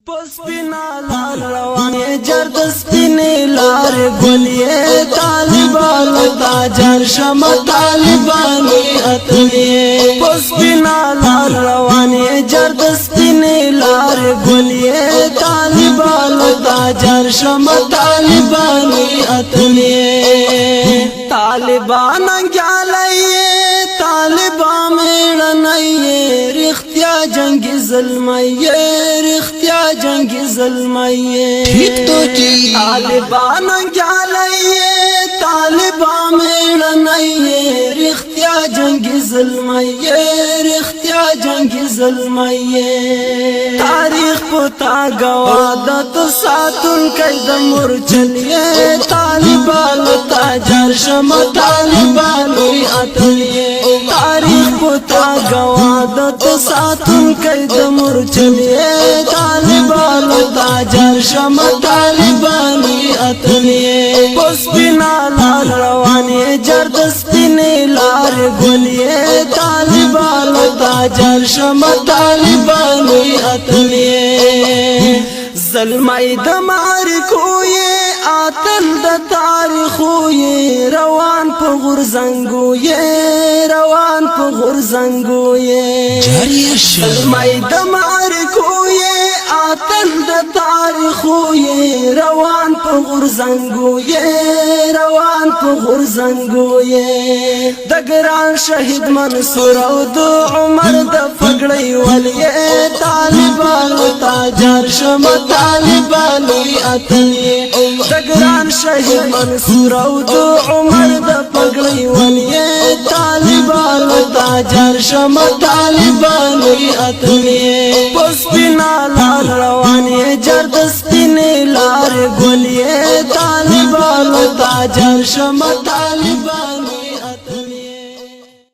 پسپینا لار روانه جرد سپینی لار گلیه طالبانو تاجر شم طالبانی اتلیه پسپینا لار روانه جرد سپینی لار گلیه طالبانو تاجر شم طالبانی اتلیه طالبان انگالیه طالبان میڑنائیه رختیا جنگ ظلمائیه رختیا جنگ ظلمائیه طالبان انگالیه طالبان میڑنائیه رختیا جنگ ظلمائیه رختیا جنگ ظلمائیه تاریخ پتا گوادت ساتن قید مرچلیه طالبان تاجر شم طالبانی اتلیه تاریخ پتا گوادت ساتن قید مرچلیه طالبان تاجر شم طالبانی اتلیه پسپینا لار روانی جرد سپینی لار گلیه طالبان تاجر شم طالبانی اتلیه ظلمائی د معرکوی آتل د تاریخوی روان په غرزنګوی روان په غرزنګوی ظلمائی د معرکوی آتل د تاریخوی روان په غرزنګوی روان په غرزنګوی د ګران شهید منصور او د عمر د پګړی ولی طالبان تاجر شم طالبانی اتلیه د ګران شهید منصور او د عمر د پګړی ولی طالبان تاجر شم طالبانی اتلیه پسپینا لار روانی جرد سپینی لار گلیه طالبان تاجر شم